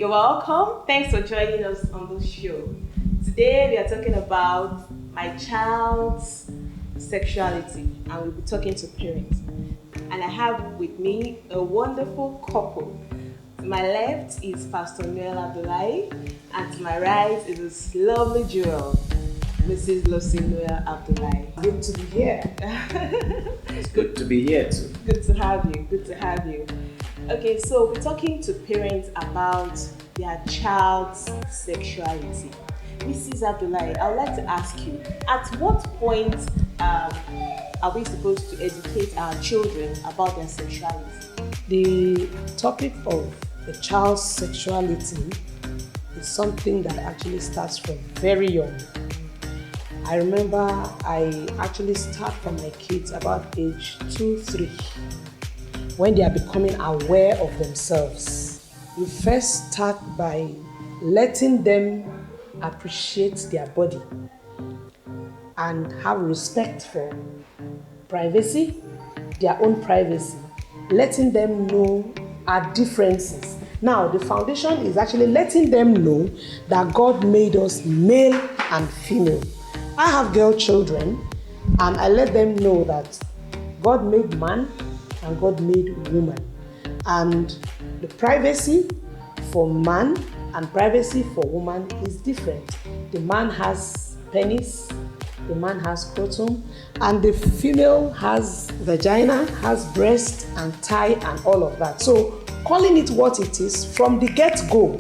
You're welcome. Thanks for joining us on this show. Today we are talking about my child's sexuality, and we'll be talking to parents. And I have with me a wonderful couple. To my left is Pastor Noel Abdullahi, and to my right is this lovely jewel, Mrs. Lucy Noel Abdullahi. Good to be here. It's good to be here too. Good to have you. Good to have you. Okay, so we're talking to parents about their child's sexuality. Mrs. Abdullahi, I would like to ask you, at what point are we supposed to educate our children about their sexuality? The topic of the child's sexuality is something that actually starts from very young. I remember I actually start from my kids about age 2-3, when they are becoming aware of themselves. You first start by letting them appreciate their body and have respect for privacy, their own privacy, letting them know our differences. Now, the foundation is actually letting them know that God made us male and female. I have girl children, and I let them know that God made man and God made woman. And the privacy for man and privacy for woman is different. The man has penis, the man has scrotum, and the female has vagina, has breast and thigh and all of that. So calling it what it is from the get-go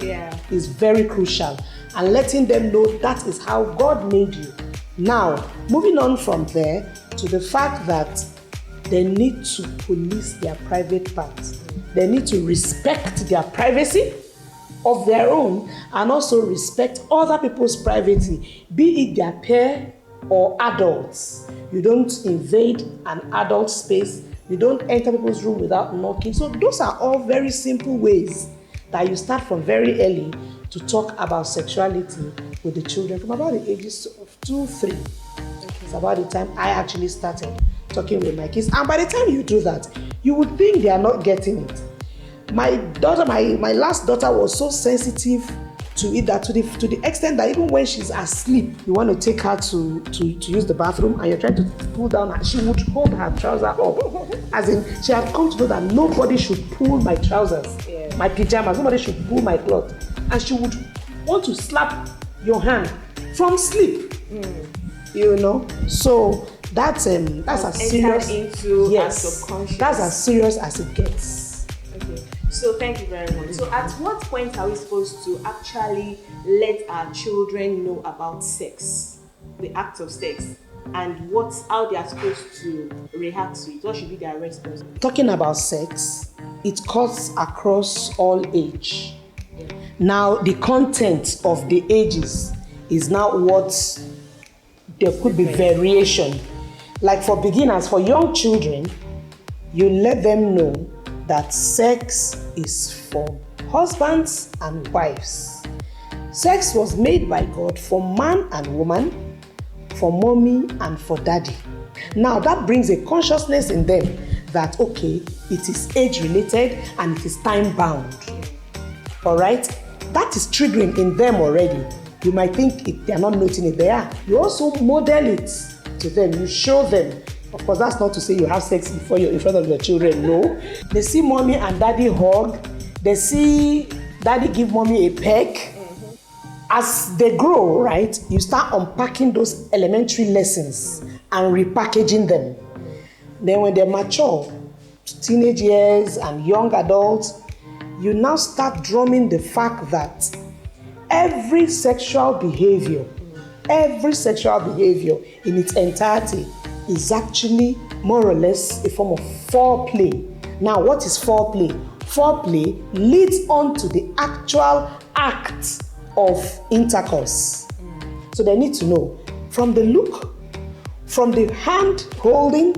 is very crucial, and letting them know that is how God made you. Now, moving on from there to the fact that they need to police their private parts. They need to respect their privacy of their own, and also respect other people's privacy, be it their peer or adults. You don't invade an adult space. You don't enter people's room without knocking. So those are all very simple ways that you start from very early to talk about sexuality with the children from about the ages of 2-3. It's about the time I actually started talking with my kids. And by the time you do that, you would think they are not getting it. My daughter, my last daughter was so sensitive to it that to the extent that even when she's asleep, you want to take her to use the bathroom and you're trying to pull down her, she would hold her trouser up. As in, she had come to know that nobody should pull my trousers, my pajamas, nobody should pull my cloth. And she would want to slap your hand from sleep. You know? So that's as serious into our subconscious. That's as serious as it gets. Okay. So thank you very much. So at what point are we supposed to actually let our children know about sex, the act of sex, and how they are supposed to react to it? What should be their response? Talking about sex, it cuts across all age. Now, the content of the ages is now what there could be variation. Like for beginners, for young children, you let them know that sex is for husbands and wives. Sex was made by God for man and woman, for mommy and for daddy. Now that brings a consciousness in them that, okay, it is age related and it is time bound. All right? That is triggering in them already. You might think they are not noting it. They are. You also model it to them. You show them. Of course, that's not to say you have sex before you're in front of your children. No. They see mommy and daddy hug. They see daddy give mommy a peck. As they grow, right, you start unpacking those elementary lessons and repackaging them. Then when they mature, teenage years and young adults, you now start drumming the fact that every sexual behavior in its entirety is actually more or less a form of foreplay. Now, what is foreplay? Foreplay leads on to the actual act of intercourse. So they need to know from the look, from the hand holding,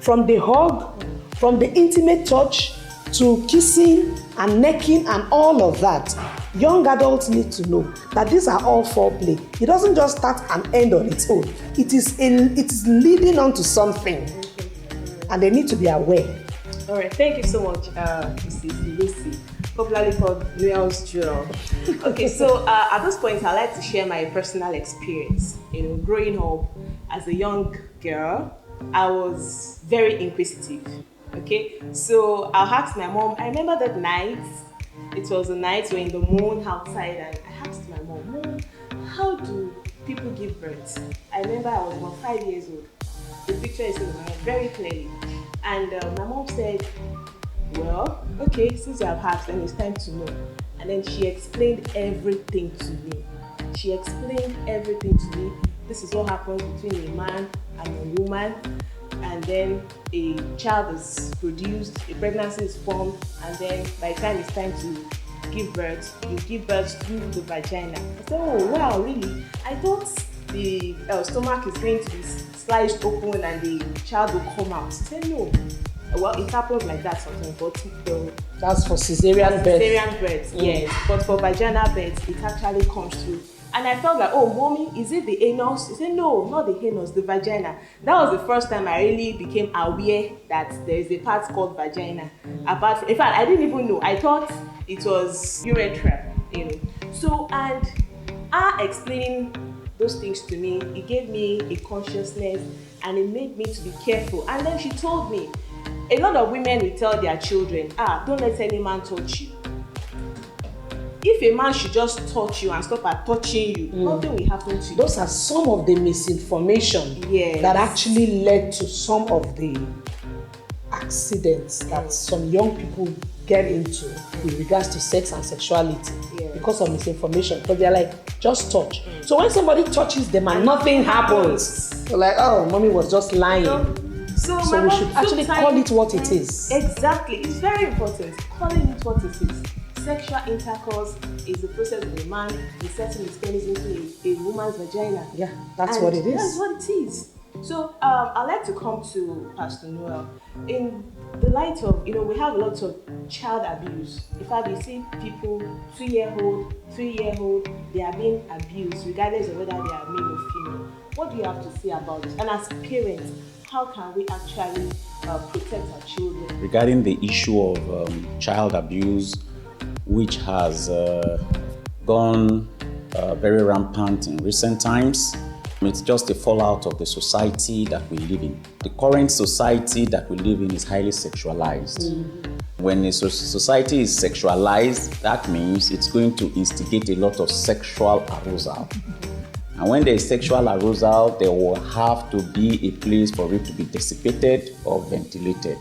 from the hug, from the intimate touch to kissing and necking and all of that. Young adults need to know that these are all foreplay. It doesn't just start and end on its own. It is leading on to something, and they need to be aware. All right, thank you so much, Mrs. Lucy. popularly called Noel's Jewel. Okay, so at this point, I'd like to share my personal experience. Growing up as a young girl, I was very inquisitive. Okay, so I'll ask my mom. I remember that night. It was a night when the moon outside, and I asked my mom, "Mom, how do people give birth?" I remember I was about 5 years old. The picture is in my head very clearly, and my mom said, "Well, okay, since you have asked, then it's time to know." And then she explained everything to me. She explained everything to me. This is what happens between a man and a woman, and then a child is produced, a pregnancy is formed, and then by the time it's time to give birth, you give birth through the vagina. I said, "Oh wow, really? I thought the stomach is going to be sliced open and the child will come out." She said, "No. Well, it happens like that sometimes, but that's for cesarean birth. Cesarean birth, yes. But for vaginal birth, it actually comes through." And I felt like, "Oh, mommy, is it the anus?" She said, "No, not the anus, the vagina." That was the first time I really became aware that there is a part called vagina. Apart from, in fact, I didn't even know. I thought it was urethra, So, and her explaining those things to me, it gave me a consciousness and it made me to be careful. And then she told me, a lot of women will tell their children, "Don't let any man touch you." If a man should just touch you and stop at touching you, nothing will happen to you. Those are some of the misinformation that actually led to some of the accidents that some young people get into with regards to sex and sexuality because of misinformation. Because they're like, just touch. So when somebody touches them and nothing happens, they're like, "Oh, mommy was just lying." So we should actually call it what it is. Exactly. It's very important. Calling it what it is. Sexual intercourse is the process of a man inserting his penis into a woman's vagina. Yeah, that's what it is. That's what it is. So I'd like to come to Pastor Noel. In the light of, we have a lot of child abuse. In fact, we see people 2-year-old, 3-year-old, they are being abused regardless of whether they are male or female. What do you have to say about this? And as parents, how can we actually protect our children? Regarding the issue of child abuse, which has gone very rampant in recent times, it's just a fallout of the society that we live in. The current society that we live in is highly sexualized. When a society is sexualized, that means it's going to instigate a lot of sexual arousal. And when there is sexual arousal, there will have to be a place for it to be dissipated or ventilated.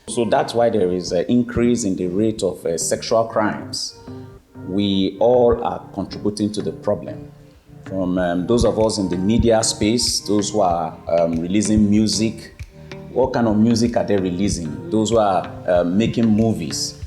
So that's why there is an increase in the rate of sexual crimes. We all are contributing to the problem. From those of us in the media space, those who are releasing music. What kind of music are they releasing? Those who are making movies,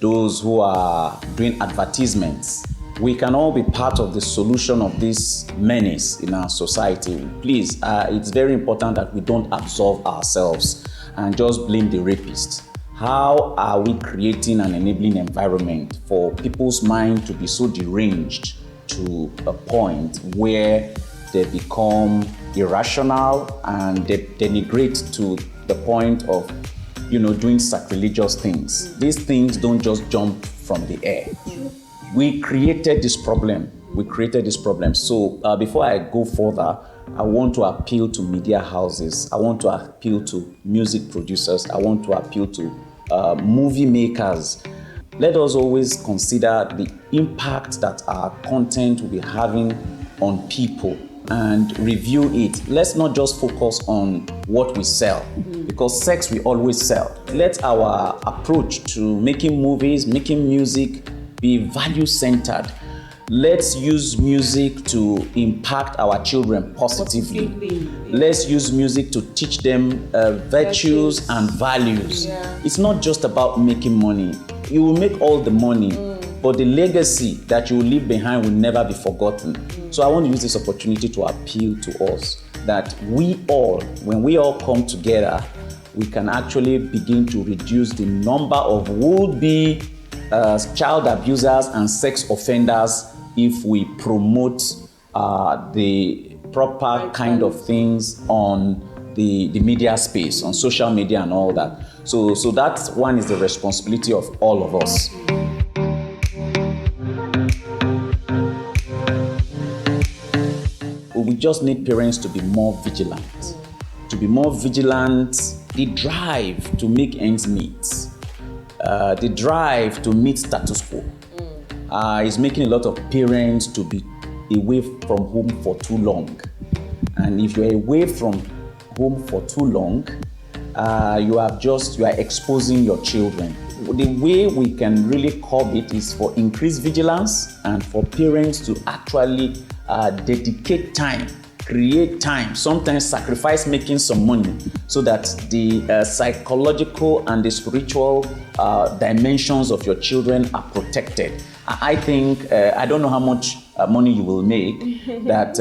those who are doing advertisements. We can all be part of the solution of this menace in our society. Please, it's very important that we don't absolve ourselves and just blame the rapist. How are we creating an enabling environment for people's mind to be so deranged to a point where they become irrational and they denigrate to the point of, doing sacrilegious things? These things don't just jump from the air. We created this problem. So before I go further, I want to appeal to media houses. I want to appeal to music producers. I want to appeal to movie makers. Let us always consider the impact that our content will be having on people and review it. Let's not just focus on what we sell, because sex we always sell. Let our approach to making movies, making music be value-centered. Let's use music to impact our children positively. Let's use music to teach them virtues and values. It's not just about making money. You will make all the money, but the legacy that you will leave behind will never be forgotten. So I want to use this opportunity to appeal to us that we all, when we all come together, we can actually begin to reduce the number of would-be child abusers and sex offenders if we promote the proper kind of things on the media space, on social media and all that. So that one is the responsibility of all of us. just need parents to be more vigilant. To be more vigilant, the drive to make ends meet, the drive to meet status quo is making a lot of parents to be away from home for too long. And if you're away from home for too long, you are exposing your children. The way we can really curb it is for increased vigilance and for parents to actually dedicate time, create time, sometimes sacrifice making some money so that the psychological and the spiritual dimensions of your children are protected. I think, I don't know how much money you will make that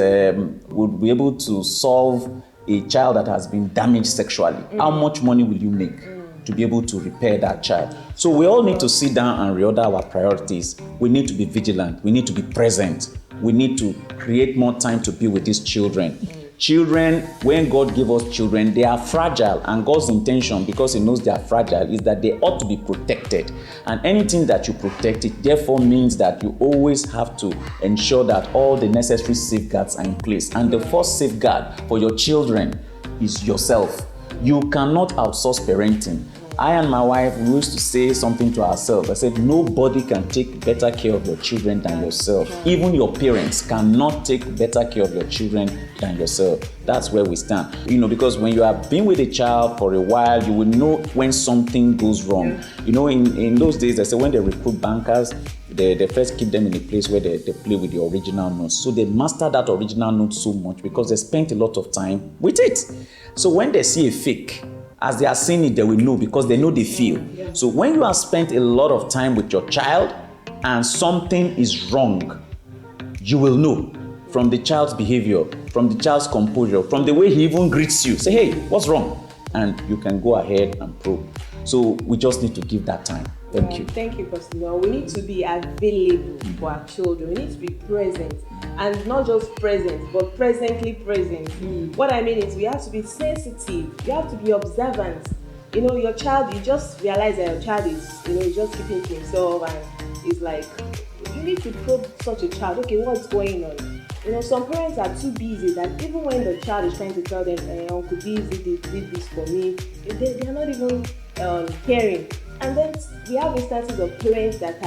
would be able to solve a child that has been damaged sexually. How much money will you make to be able to repair that child? So we all need to sit down and reorder our priorities. We need to be vigilant. We need to be present. We need to create more time to be with these children. Children, when God gave us children, they are fragile, and God's intention, because He knows they are fragile, is that they ought to be protected. And anything that you protect, it therefore means that you always have to ensure that all the necessary safeguards are in place. And the first safeguard for your children is yourself. You cannot outsource parenting. I and my wife, we used to say something to ourselves. I said, nobody can take better care of your children than yourself. Even your parents cannot take better care of your children than yourself. That's where we stand. Because when you have been with a child for a while, you will know when something goes wrong. In those days, I said when they recruit bankers, they first keep them in a place where they play with the original notes. So they master that original note so much because they spent a lot of time with it. So when they see a fake, as they are seeing it, they will know because they know the feel. So when you have spent a lot of time with your child and something is wrong, you will know from the child's behavior, from the child's composure, from the way he even greets you. Say, hey, what's wrong? And you can go ahead and probe. So we just need to give that time. Thank you. Thank you, Pastor. We need to be available for our children. We need to be present. And not just present, but presently present. What I mean is we have to be sensitive. You have to be observant. Your child, you just realize that your child is, he's just keeping to himself, and it's like, you need to probe such a child. Okay, what's going on? Some parents are too busy that even when the child is trying to tell them, Uncle Busy did this for me, they are not even caring. And then we have instances of parents that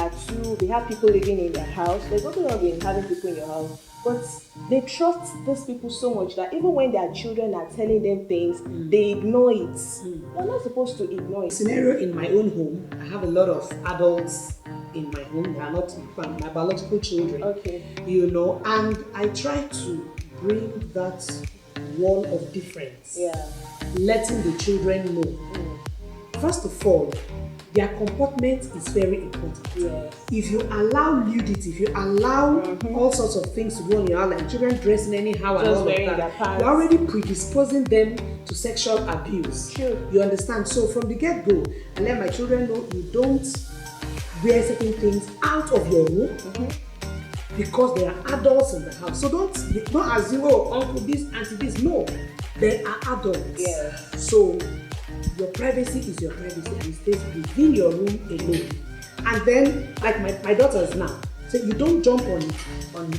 they have people living in their house. There's nothing wrong with having people in your house, but they trust these people so much that even when their children are telling them things, they ignore it. They're not supposed to ignore it. Scenario in my own home, I have a lot of adults in my home. They are not my biological children. Okay. And I try to bring that wall of difference. Yeah. Letting the children know. First of all, their comportment is very important. Yes. If you allow nudity, if you allow all sorts of things to go on in your house, like children dressing anyhow and all of that, you're already predisposing them to sexual abuse. Sure. You understand? So from the get-go, I let my children know you don't wear certain things out of your room because there are adults in the house. So don't assume, uncle this, auntie this. No, there are adults. Yes. So your privacy is your privacy, and it stays within your room alone. And then, like my daughters now, so you don't jump on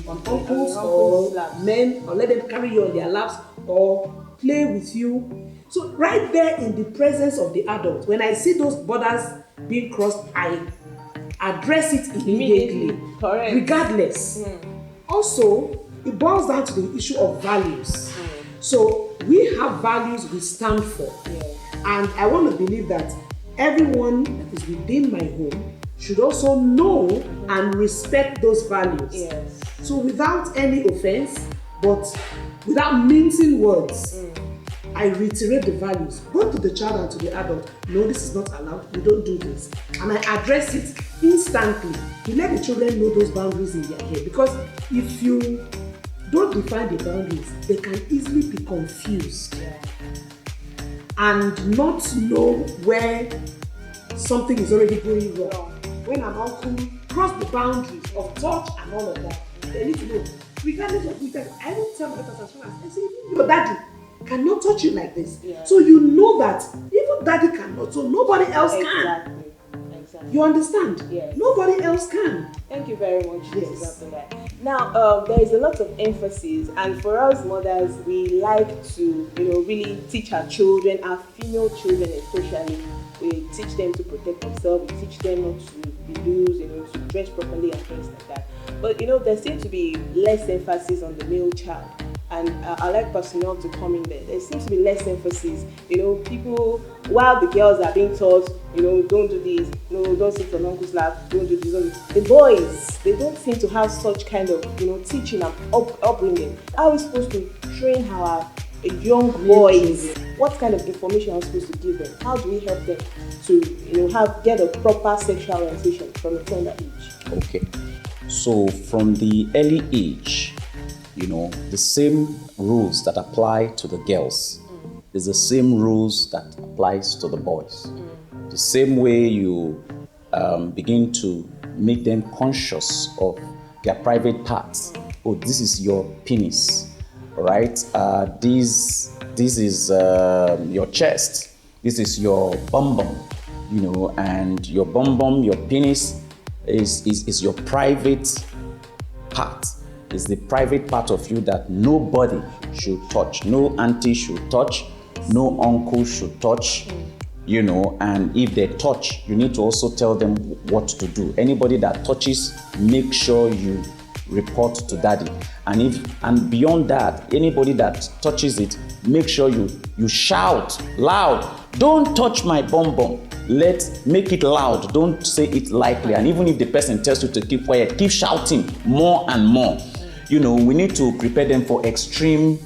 uncles or men, or let them carry you on their laps or play with you. So right there in the presence of the adult, when I see those borders being crossed, I address it immediately. Correct. Regardless. Also, it boils down to the issue of values. So we have values we stand for. And I want to believe that everyone that is within my home should also know and respect those values. Yes. So without any offense, but without mincing words, I reiterate the values, both to the child and to the adult. No, this is not allowed. We don't do this. And I address it instantly. You let the children know those boundaries in their head. Because if you don't define the boundaries, they can easily be confused. And not know where something is already going wrong. When an uncle crossed the boundaries of touch and all of that, they need to know. Regardless of which, I don't tell my daughters as well as I say, your daddy cannot touch you like this. So you know that even daddy cannot, so nobody else can. Exactly. You understand? Yes. Nobody else can. Thank you very much, Yes. Mrs. Abdullah. Now, there is a lot of emphasis, and for us mothers, we like to, really teach our children, our female children especially. We teach them to protect themselves. We teach them not to be loose, to dress properly and things like that. But there seems to be less emphasis on the male child. And I like personnel to come in there. There seems to be less emphasis. People, while the girls are being taught, don't do this, no, don't sit on uncle's lap, don't do this, don't do this. The boys, they don't seem to have such kind of, teaching and upbringing. How are we supposed to train our young boys? What kind of information are we supposed to give them? How do we help them to, get a proper sexual orientation from a tender age? Okay. So from the early age, the same rules that apply to the girls is the same rules that applies to the boys. The same way you begin to make them conscious of their private parts. Oh, this is your penis, all right? This is your chest. This is your bum bum, and your bum bum, your penis is your private part. Is the private part of you that nobody should touch. No auntie should touch, no uncle should touch, and if they touch, you need to also tell them what to do. Anybody that touches, make sure you report to daddy. And beyond that, anybody that touches it, make sure you shout loud. Don't touch my bum bum. Make it loud. Don't say it lightly. And even if the person tells you to keep quiet, keep shouting more and more. We need to prepare them for extreme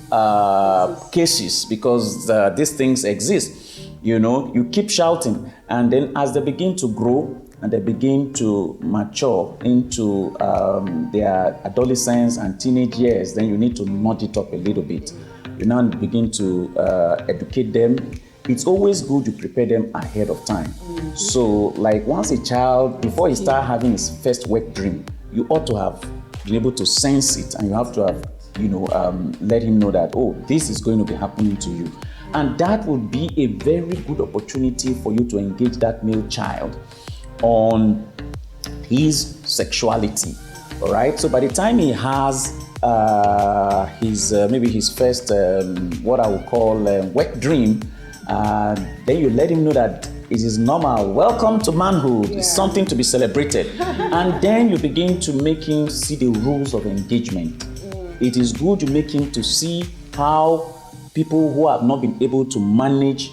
cases because these things exist. You keep shouting, and then as they begin to grow and they begin to mature into their adolescence and teenage years, then you need to nudge it up a little bit. You now begin to educate them. It's always good to prepare them ahead of time. So, like once a child, before he starts having his first wet dream, you ought to have been able to sense it, and you have to have, let him know that, oh, this is going to be happening to you. And that would be a very good opportunity for you to engage that male child on his sexuality, all right? So by the time he has maybe his first, what I would call wet dream, then you let him know that it is normal. Welcome to manhood. It's something to be celebrated. And then you begin to make him see the rules of engagement. It is good to make him to see how people who have not been able to manage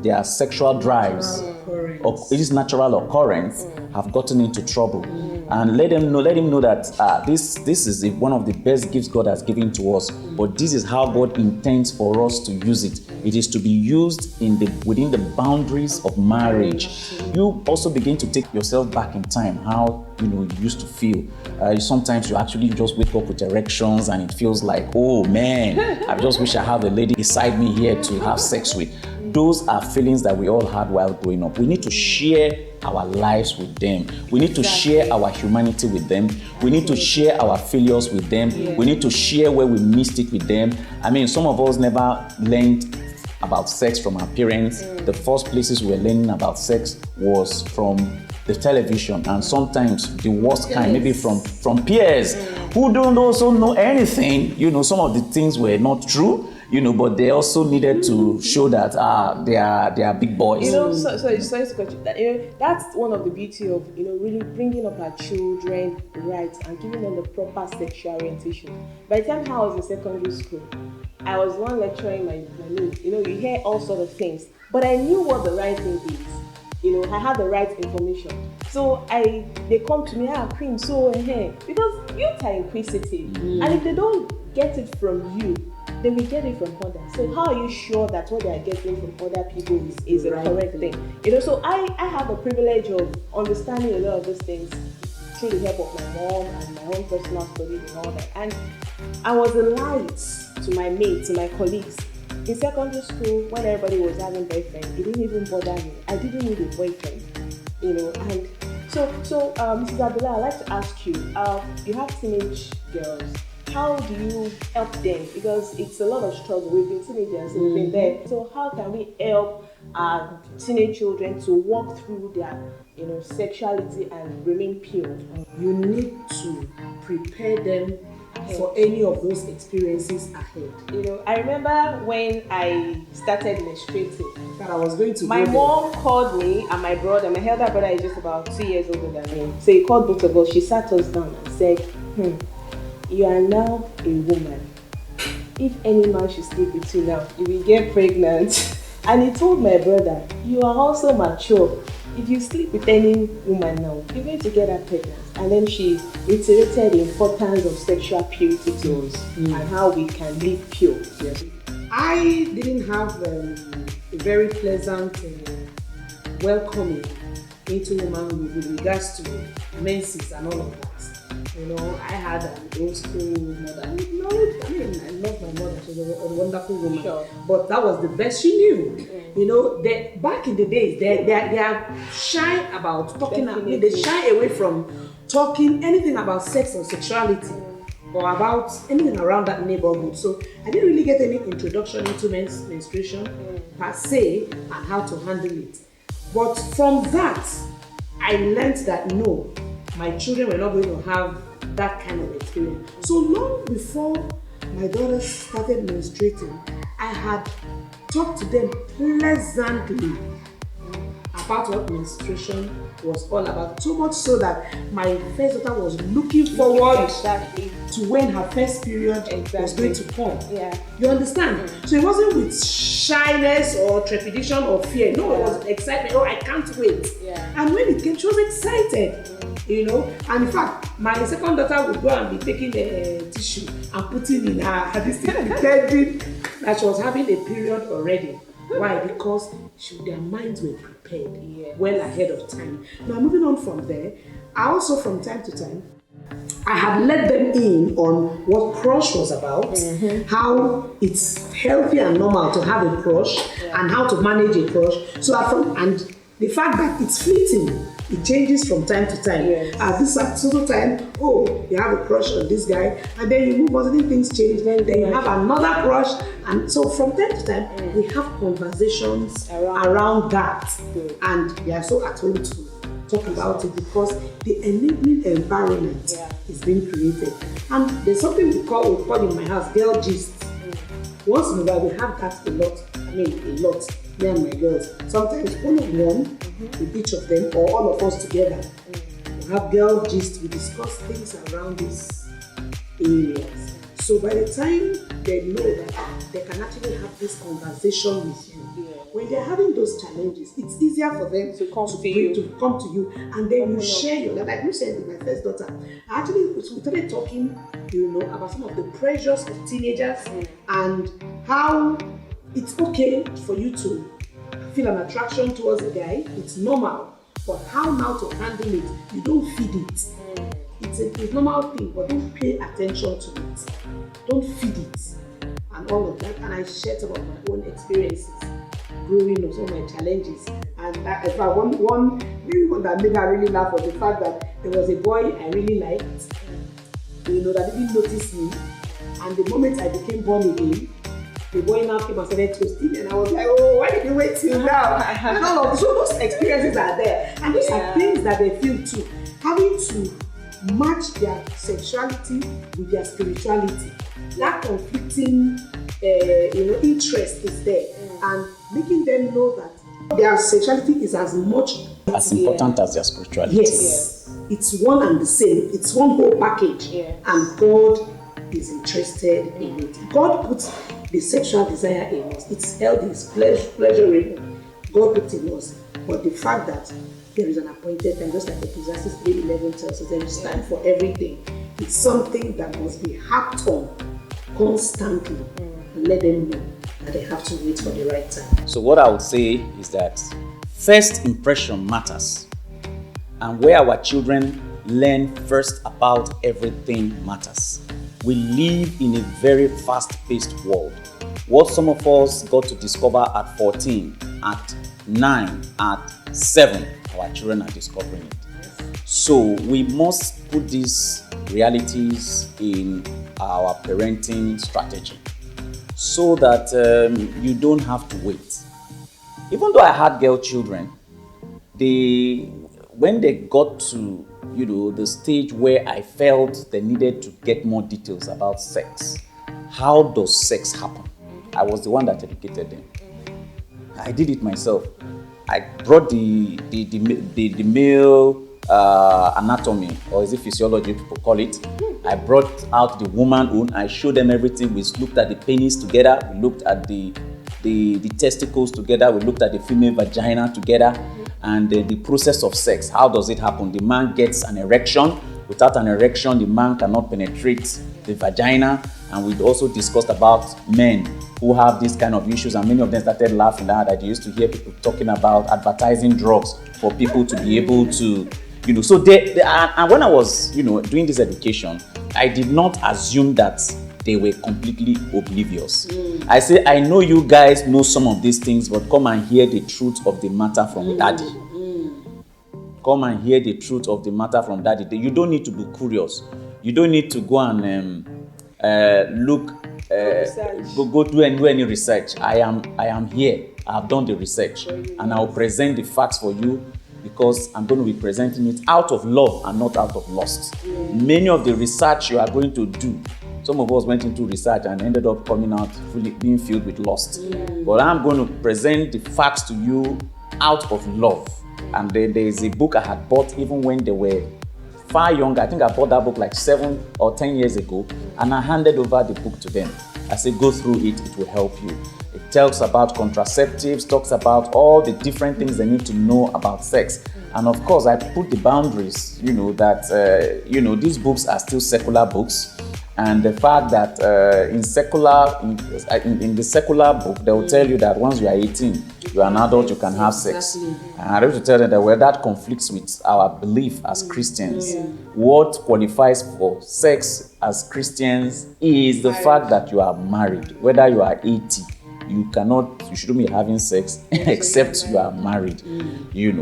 their sexual drives, or this natural occurrence, have gotten into trouble. And let him know that this is one of the best gifts God has given to us. But this is how God intends for us to use it. It is to be used within the boundaries of marriage. You also begin to take yourself back in time, how you used to feel. Sometimes you actually just wake up with erections, and it feels like, oh man, I just wish I have a lady beside me here to have sex with. Those are feelings that we all had while growing up. We need to share our lives with them. We need to share our humanity with them. We need to share our failures with them. We need to share where we missed it with them. I mean, some of us never learned about sex from our parents. The first places we were learning about sex was from the television, and sometimes the worst kind, maybe from peers who don't also know anything. Some of the things were not true. But they also needed to show that they are big boys. Sorry to cut you. That's one of the beauty of really bringing up our children right and giving them the proper sexual orientation. By the time I was in secondary school, I was one lecturing my niece. You hear all sorts of things, but I knew what the right thing is. I had the right information. So they come to me, Queen, because youth are inquisitive, and if they don't get it from you, they will get it from others. So how are you sure that what they are getting from other people is the correct thing? So I have the privilege of understanding a lot of those things through the help of my mom and my own personal studies and all that. And I was a light to my mates, to my colleagues. In secondary school, when everybody was having boyfriends, it didn't even bother me. I didn't need a boyfriend, And so Mrs. Abdullah, I'd like to ask you, you have teenage girls. how do you help them? Because it's a lot of struggle. We've been teenagers, we've been there. So how can we help our teenage children to walk through their, sexuality and remain pure? You need to prepare them for any of those experiences ahead. I remember when I started menstruating, That I was going to my mom called me and my elder brother is just about 2 years older than me. So he called both of us. She sat us down and said, you are now a woman. If any man should sleep with you now, you will get pregnant. And he told my brother, you are also mature. If you sleep with any woman now, you're going to get her pregnant. And then she reiterated the importance of sexual purity to us and how we can live pure. Yes. I didn't have a very pleasant welcoming into womanhood with regards to menses and all of that. I had an old school mother. I love my mother. She was a wonderful woman. Sure. But that was the best she knew. Back in the days, they are shy about talking. They shy away from talking anything about sex or sexuality or about anything around that neighborhood. So I didn't really get any introduction into menstruation per se and how to handle it. But from that, I learned that no, my children were not going to have that kind of experience. So long before my daughter started menstruating, I had talked to them pleasantly about what menstruation was all about. So much so that my first daughter was looking forward to when her first period was going to come. Yeah. You understand? So it wasn't with shyness or trepidation or fear. No, it was excitement. Oh, I can't wait. Yeah. And when it came, she was excited. And in fact, my second daughter would go and be taking the tissue and putting in her pretending that she was having a period already. Why? Because their minds were prepared well ahead of time. Now, moving on from there, I also from time to time, I had let them in on what crush was about, how it's healthy and normal to have a crush, and how to manage a crush. And the fact that it's fleeting. It changes from time to time. Yes. At this certain time, you have a crush on this guy, and then you move on, certain things change, then you have another crush. And so from time to time, we have conversations around that. And they are so at home to talk about it because the enabling environment is being created. And there's something we call in my house, girl gist. Once in a while, we have that a lot. Me and my girls. Sometimes one-on-one with each of them or all of us together. We have girl gist, we discuss things around these areas. So by the time they know that they can actually have this conversation with you, when they're having those challenges, it's easier for them to come to you, and then you share your life. Like you said with my first daughter, we started talking, about some of the pressures of teenagers and how it's okay for you to feel an attraction towards a guy. It's normal. But how now to handle it? You don't feed it. It's a normal thing, but don't pay attention to it. Don't feed it. And all of that. And I shared some of my own experiences growing up, some of my challenges. And if I one that made her really laugh was the fact that there was a boy I really liked, that didn't notice me. And the moment I became born again, the boy now came and started toasting, and I was like, oh, why did you wait till now? And all of so those experiences are there. And these are things that they feel too. Having to match their sexuality with their spirituality. That conflicting interest is there. And making them know that their sexuality is as much as important as their spirituality. Yes. It's one and the same. It's one whole package. And God is interested in it. God puts the sexual desire in us. It's healthy, it's pleasurable. God put it in us. But the fact that there is an appointed time, just like Ecclesiastes 3:11 tells us, there is time for everything. It's something that must be harped on constantly and let them know that they have to wait for the right time. So what I would say is that first impression matters. And where our children learn first about everything matters. We live in a very fast-paced world. What some of us got to discover at 14, at 9, at 7, our children are discovering it. So we must put these realities in our parenting strategy so that you don't have to wait. Even though I had girl children, when they got to the stage where I felt they needed to get more details about sex, how does sex happen? I was the one that educated them. I did it myself. I brought the male anatomy, or is it physiology people call it. I brought out the woman own. I showed them everything. We looked at the penis together. We looked at the testicles together. We looked at the female vagina together, and the process of sex. How does it happen? The man gets an erection. Without an erection, the man cannot penetrate the vagina. And we also discussed about men who have these kind of issues, and many of them started laughing at that. I used to hear people talking about advertising drugs for people to be able to, so and when I was, doing this education, I did not assume that they were completely oblivious. I say, I know you guys know some of these things, but come and hear the truth of the matter from daddy. Come and hear the truth of the matter from daddy. You don't need to be curious. You don't need to go and look, go do any research. I am here. I have done the research, and I'll present the facts for you, because I'm going to be presenting it out of love and not out of lust. Many of the research you are going to do, some of us went into research and ended up coming out being filled with lust. But I'm going to present the facts to you out of love. And then there is a book I had bought even when they were far younger. I think I bought that book like 7 or 10 years ago, and I handed over the book to them. I said, go through it, it will help you. It tells about contraceptives, talks about all the different things they need to know about sex. And of course, I put the boundaries, that, these books are still secular books. And the fact that in the secular book, they will tell you that once you are 18, you are an adult, you can have sex. And I have to tell them that that conflicts with our belief as Christians. What qualifies for sex as Christians is the fact that you are married. Whether you are 80, you shouldn't be having sex except you are married.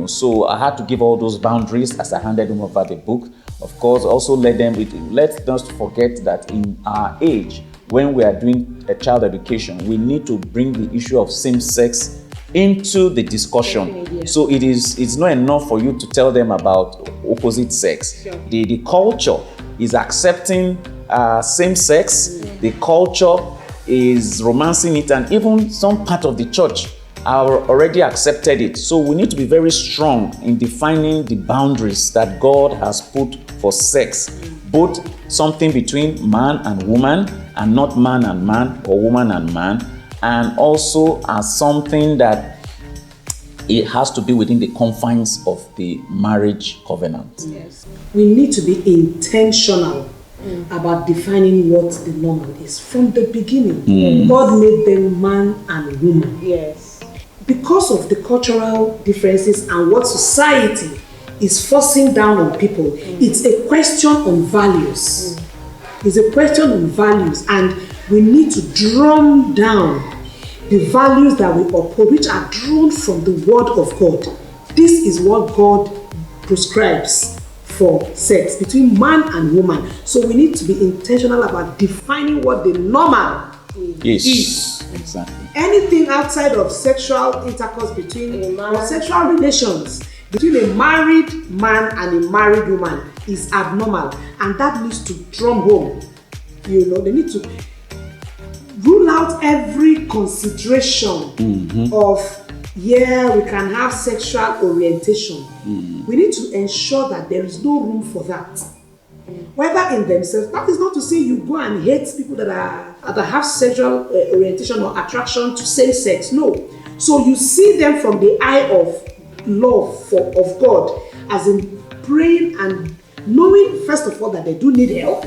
So I had to give all those boundaries as I handed them over the book. Of course, also let's not forget that in our age, when we are doing a child education, we need to bring the issue of same sex into the discussion. So it's not enough for you to tell them about opposite sex. The culture is accepting same sex. The culture is romancing it, and even some part of the church are already accepted it. So we need to be very strong in defining the boundaries that God has put for sex, both something between man and woman, and not man and man or woman and man, and also as something that it has to be within the confines of the marriage covenant. Yes. We need to be intentional about defining what the normal is from the beginning. God made them man and woman. Yes. Because of the cultural differences and what society is forcing down on people, it's a question on values. It's a question on values, and we need to drum down the values that we uphold, which are drawn from the Word of God. This is what God prescribes for sex between man and woman. So we need to be intentional about defining what the normal is. Exactly. Anything outside of sexual intercourse between or sexual relations between a married man and a married woman is abnormal, and that needs to drum home. They need to rule out every consideration of we can have sexual orientation. We need to ensure that there is no room for that. Whether in themselves, that is not to say you go and hate people that have sexual orientation or attraction to same sex. No. So you see them from the eye of love of God, as in praying and knowing first of all that they do need help.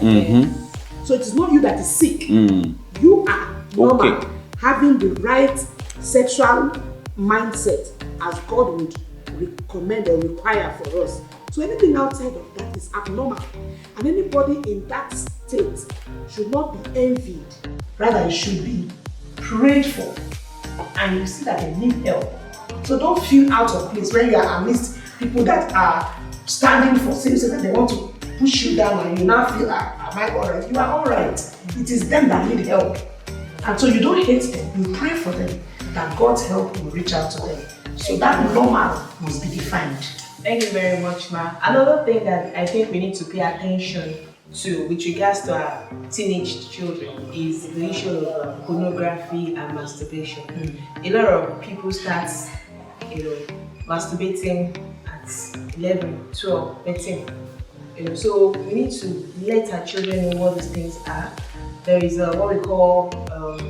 So it is not you that is sick. You are normal, having the right sexual mindset as God would recommend or require for us. So anything outside of that is abnormal, and anybody in that state should not be envied. Rather, it should be prayed for, and you see that they need help. So don't feel out of place when you are amidst people that are standing for same sex and they want to push you down and you now feel, am I alright? You are alright. It is them that need help. And so you don't hate them, you pray for them, that God's help will reach out to them. So that normal must be defined. Thank you very much, Ma. Another thing that I think we need to pay attention to with regards to our teenage children is the issue of pornography and masturbation. A lot of people start, masturbating at 11, 12, 13. So we need to let our children know what these things are. There is what we call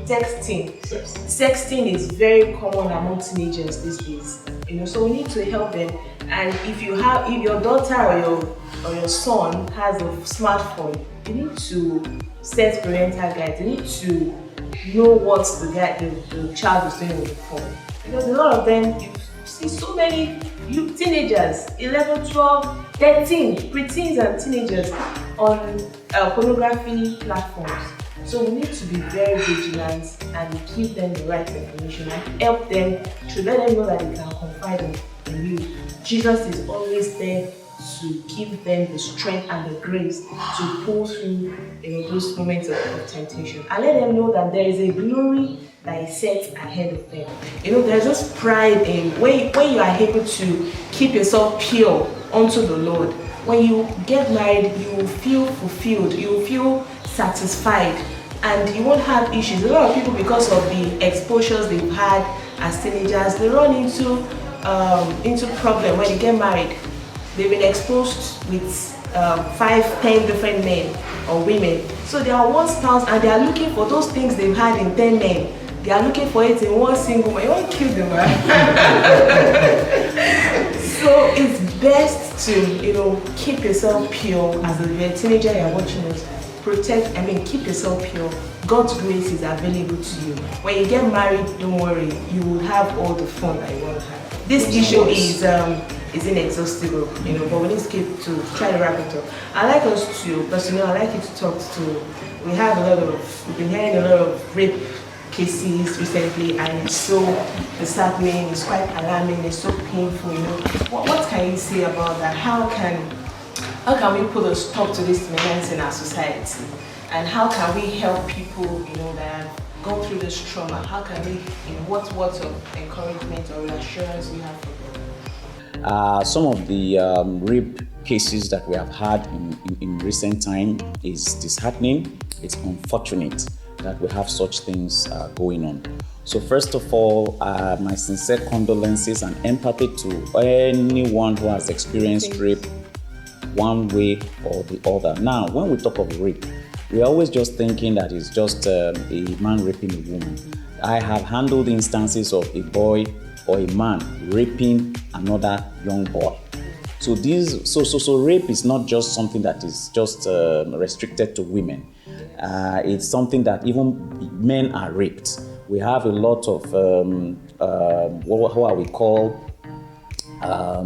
sexting. Sexting is very common among teenagers these days. So we need to help them. And if your daughter or your son has a smartphone, you need to set parental guides. You need to know what the child is doing with the phone. Because a lot of them, you see so many teenagers, 11, 12, 13, preteens and teenagers on pornography platforms. So we need to be very vigilant and give them the right information and help them to let them know that they can confide in you. Jesus is always there to give them the strength and the grace to pull through those moments of temptation. And let them know that there is a glory that is set ahead of them. There's just pride in when you are able to keep yourself pure unto the Lord. When you get married, you will feel fulfilled, you will feel satisfied, and you won't have issues. A lot of people, because of the exposures they've had as teenagers, they run into problem when they get married. They've been exposed with 5, 10 different men or women. So they are one spouse and they are looking for those things they've had in 10 men. They are looking for it in one single man. You won't kill them, right? So it's best to, keep yourself pure as a teenager. You're watching us. Keep yourself pure. God's grace is available to you. When you get married, don't worry. You will have all the fun that you want to have. This issue is inexhaustible, but we need to try to wrap it up. I like us to, personally, I like you to talk to. We've been hearing a lot of rape cases recently, and it's so disheartening. It's quite alarming. It's so painful. What can you say about that? How can we put a stop to this menace in our society? And how can we help people, that have gone through this trauma? How can we, what words of encouragement or reassurance we have for them? Some of the rape cases that we have had in recent time is disheartening. It's unfortunate that we have such things going on. So first of all, my sincere condolences and empathy to anyone who has experienced rape one way or the other. Now, when we talk of rape, we're always just thinking that it's just a man raping a woman. I have handled instances of a boy or a man raping another young boy. So rape is not just something that is just restricted to women. It's something that even men are raped. We have a lot of what we call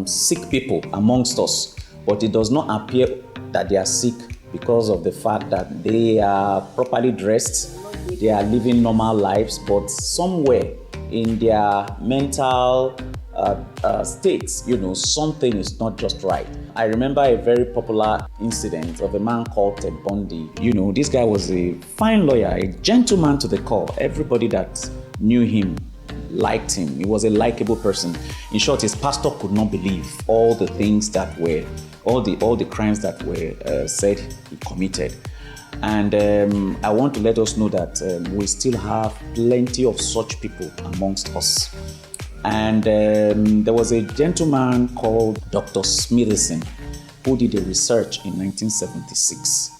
sick people amongst us, but it does not appear that they are sick because of the fact that they are properly dressed, they are living normal lives, but somewhere in their mental states, something is not just right. I remember a very popular incident of a man called Ted Bundy. This guy was a fine lawyer, a gentleman to the core. Everybody that knew him liked him. He was a likable person. In short, his pastor could not believe all the things that were, all the crimes that were said he committed. And I want to let us know that we still have plenty of such people amongst us. And there was a gentleman called Dr. Smithson who did a research in 1976.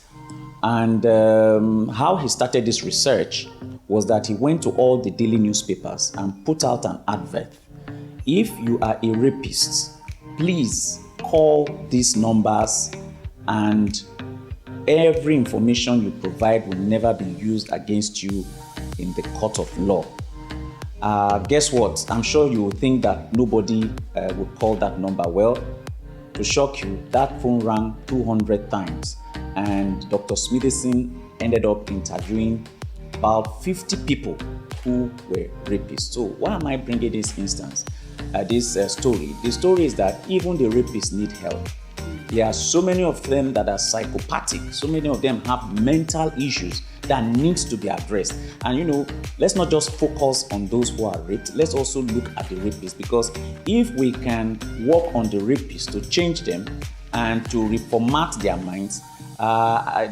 And how he started this research was that he went to all the daily newspapers and put out an advert. If you are a rapist, please call these numbers, and every information you provide will never be used against you in the court of law. Guess what? I'm sure you will think that nobody would call that number. Well, to shock you, that phone rang 200 times, and Dr. Smithson ended up interviewing about 50 people who were rapists. So why am I bringing this story? The story is that even the rapists need help. There are so many of them that are psychopathic. So many of them have mental issues that needs to be addressed. And let's not just focus on those who are raped. Let's also look at the rapists, because if we can work on the rapists to change them and to reformat their minds,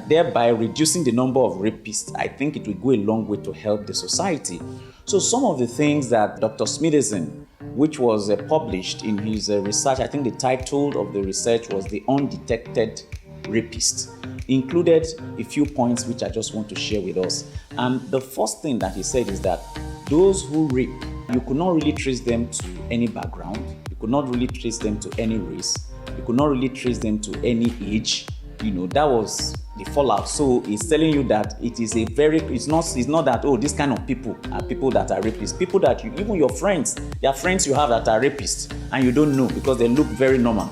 thereby reducing the number of rapists, I think it will go a long way to help the society. So some of the things that Dr. Smithson, which was published in his research, I think the title of the research was The Undetected Rapist, included a few points which I just want to share with us. And the first thing that he said is that those who rape, you could not really trace them to any background, you could not really trace them to any race, you could not really trace them to any age. That was the fallout. So it's telling you that it's not that, oh, this kind of people are people that are rapists. People that even your friends, there are friends you have that are rapists and you don't know because they look very normal.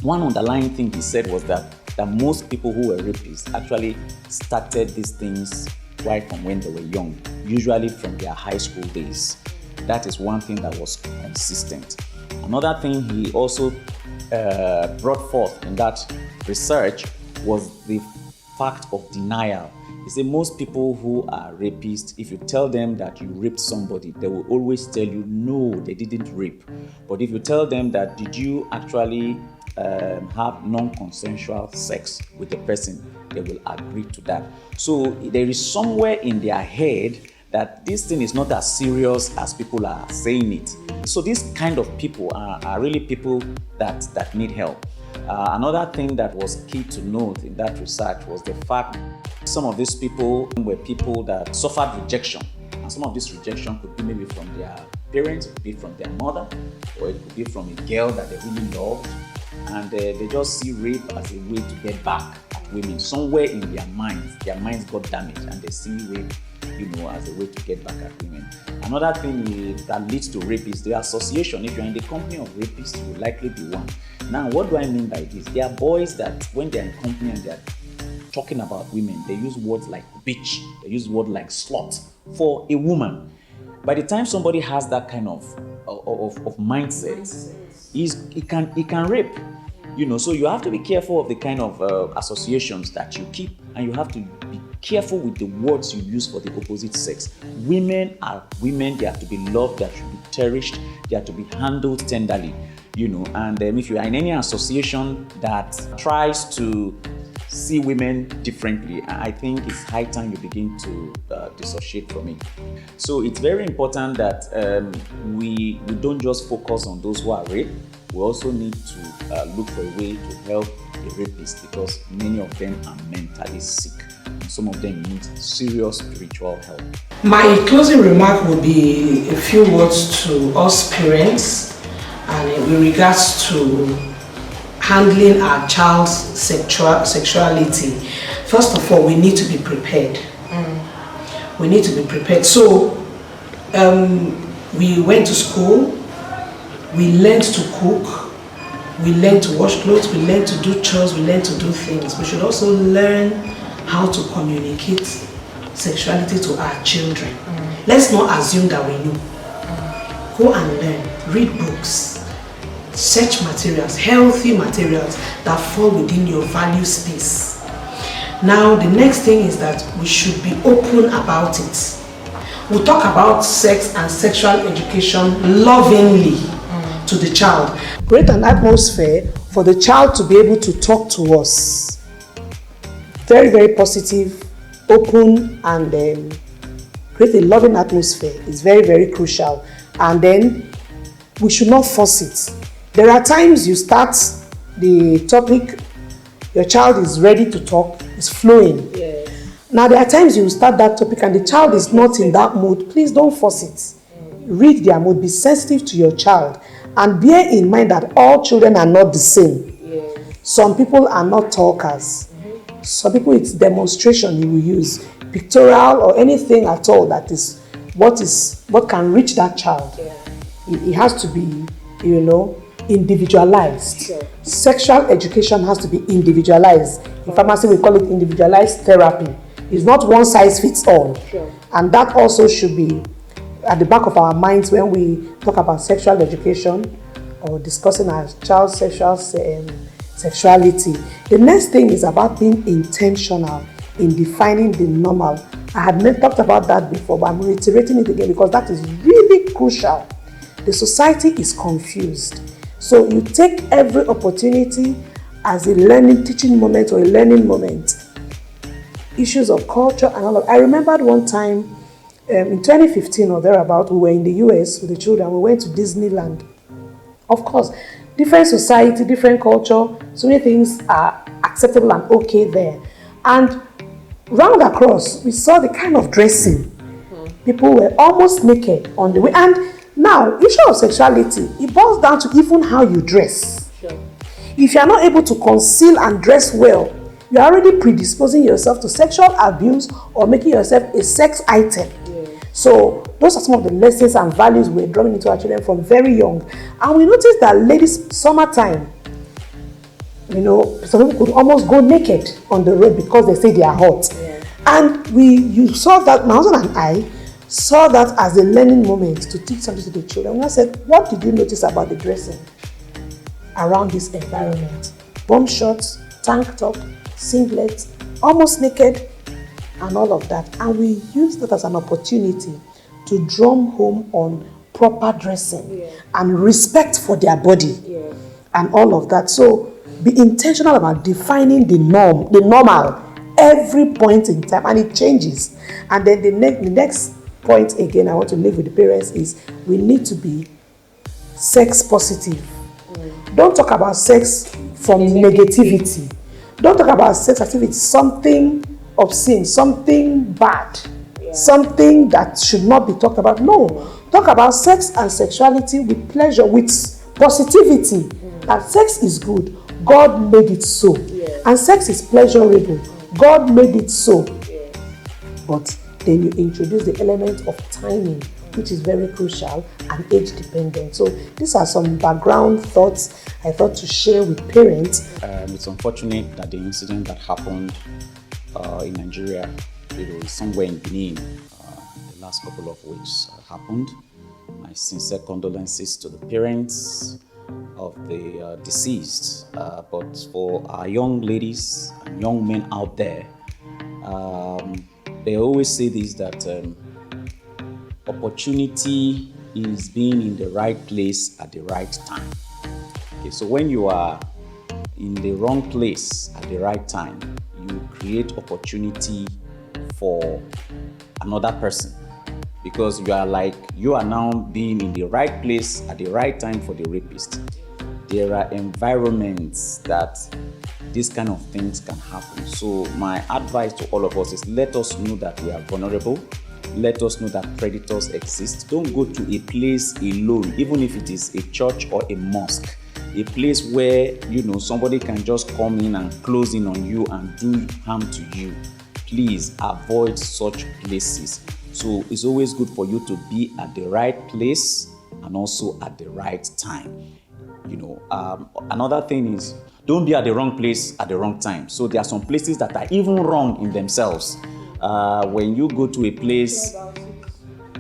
One underlying thing he said was that most people who were rapists actually started these things right from when they were young, usually from their high school days. That is one thing that was consistent. Another thing he also brought forth in that research was the fact of denial. He said most people who are rapists, if you tell them that you raped somebody, they will always tell you, no, they didn't rape. But if you tell them that, did you actually have non-consensual sex with the person, they will agree to that. So there is somewhere in their head that this thing is not as serious as people are saying it. So these kind of people are really people that need help. Another thing that was key to note in that research was the fact some of these people were people that suffered rejection. And some of this rejection could be maybe from their parents, it could be from their mother, or it could be from a girl that they really loved. And they just see rape as a way to get back at women. Somewhere in their minds got damaged, and they see rape as a way to get back at women. Another thing that leads to rape is the association. If you're in the company of rapists, you will likely be one. Now, what do I mean by this? There are boys that when they're in company and they're talking about women, they use words like bitch, they use words like slut for a woman. By the time somebody has that kind of mindset, it can rape. So you have to be careful of the kind of associations that you keep, and you have to be careful with the words you use for the opposite sex. Women are women, they have to be loved, they have to be cherished, they have to be handled tenderly, and if you are in any association that tries to see women differently, I think it's high time you begin to dissociate from it. So it's very important that we don't just focus on those who are raped. We also need to look for a way to help the rapists, because many of them are mentally sick and some of them need serious spiritual help. My closing remark would be a few words to us parents, and in regards to handling our child's sexuality. First of all, we need to be prepared. We need to be prepared. So we went to school, we learned to cook, we learned to wash clothes, we learned to do chores, we learned to do things. We should also learn how to communicate sexuality to our children. Let's not assume that we know. Go and learn, read books, search materials, healthy materials that fall within your value space. Now, the next thing is that we should be open about it. We'll talk about sex and sexual education lovingly to the child. Create an atmosphere for the child to be able to talk to us. Very, very positive, open, and create a loving atmosphere is very, very crucial. And then we should not force it. There are times you start the topic, your child is ready to talk, it's flowing. Yes. Now there are times you start that topic and the child is not in that mood. Please don't force it. Read their mood, be sensitive to your child, and bear in mind that all children are not the same. Yes. Some people are not talkers. Some people it's demonstration you will use, pictorial or anything at all that is what can reach that child. Yeah. It has to be, individualized. Sure. Sexual education has to be individualized. In pharmacy, we call it individualized therapy. It's not one size fits all. Sure. And that also should be at the back of our minds when we talk about sexual education or discussing our child's sexual sexuality. The next thing is about being intentional in defining the normal. I had talked about that before, but I'm reiterating it again because that is really crucial. The society is confused. So you take every opportunity as a learning, teaching moment or a learning moment. Issues of culture and all of. I remembered one time in 2015 or thereabout, we were in the US with the children. We went to Disneyland. Of course, different society, different culture, so many things are acceptable and okay there. And round across, we saw the kind of dressing. People were almost naked on the way. And now, issue of sexuality, it boils down to even how you dress. Sure. If you are not able to conceal and dress well, you are already predisposing yourself to sexual abuse or making yourself a sex item. So those are some of the lessons and values we're drumming into our children from very young. And we noticed that ladies, summertime, some people could almost go naked on the road because they say they are hot. Yeah. And you saw that, my husband and I saw that as a learning moment to teach something to the children. And I said, what did you notice about the dressing around this environment? Bomb shorts, tank top, singlet, almost naked, and all of that. And we used that as an opportunity to drum home on proper dressing and respect for their body and all of that. So be intentional about defining the normal, every point in time, and it changes. And then the next point again I want to leave with the parents is we need to be sex positive. Don't talk about sex from negativity. Don't talk about sex as if it's something obscene, something bad, something that should not be talked about. No, talk about sex and sexuality with pleasure, with positivity. That sex is good. God made it so. And sex is pleasurable. God made it so. But then you introduce the element of timing, which is very crucial and age dependent. So these are some background thoughts I thought to share with parents. It's unfortunate that the incident that happened in Nigeria, somewhere in Benin, the last couple of weeks happened. My sincere condolences to the parents of the deceased. But for our young ladies and young men out there, they always say this, that opportunity is being in the right place at the right time. Okay, so when you are in the wrong place at the right time, you create opportunity for another person, because you are now being in the right place at the right time for the rapist. There are environments that these kind of things can happen. So my advice to all of us is, let us know that we are vulnerable. Let us know that predators exist. Don't go to a place alone, even if it is a church or a mosque. A place where somebody can just come in and close in on you and do harm to you. Please avoid such places. So it's always good for you to be at the right place and also at the right time. Another thing is, don't be at the wrong place at the wrong time. So there are some places that are even wrong in themselves. When you go to a place,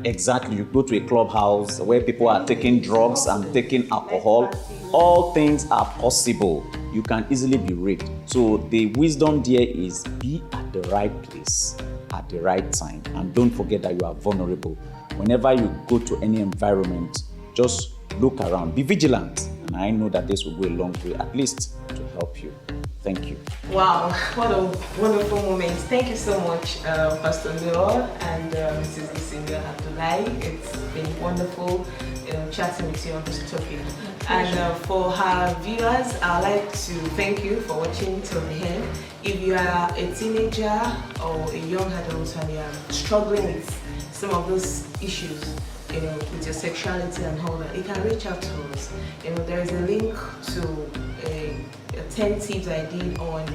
exactly, you go to a clubhouse where people are taking drugs and taking alcohol, all things are possible. You can easily be raped. So the wisdom there is, be at the right place at the right time, and don't forget that you are vulnerable. Whenever you go to any environment, just look around, be vigilant, and I know that this will go a long way, at least to help you. Thank you. Wow, what a wonderful moment. Thank you so much, Pastor Noor and Mrs. Isinga Abdullahi. It's been wonderful chatting with you on this topic. And for our viewers, I'd like to thank you for watching till the end. If you are a teenager or a young adult and you are struggling with some of those issues, with your sexuality and all that, you can reach out to us. There is a link to a 10 tips I did on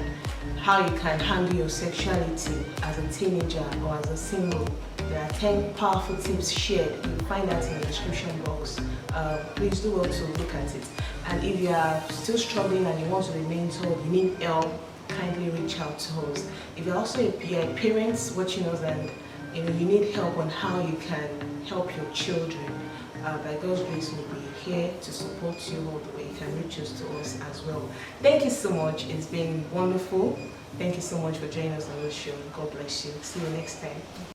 how you can handle your sexuality as a teenager or as a single. There are 10 powerful tips shared. You'll find that in the description box. Please do well to look at it. And if you are still struggling and you want to remain told, you need help, kindly reach out to us. If you're also a parent watching us and you need help on how you can help your children, by God's grace, we'll be here to support you all the way. You can reach us to us as well. Thank you so much. It's been wonderful. Thank you so much for joining us on this show. God bless you. See you next time.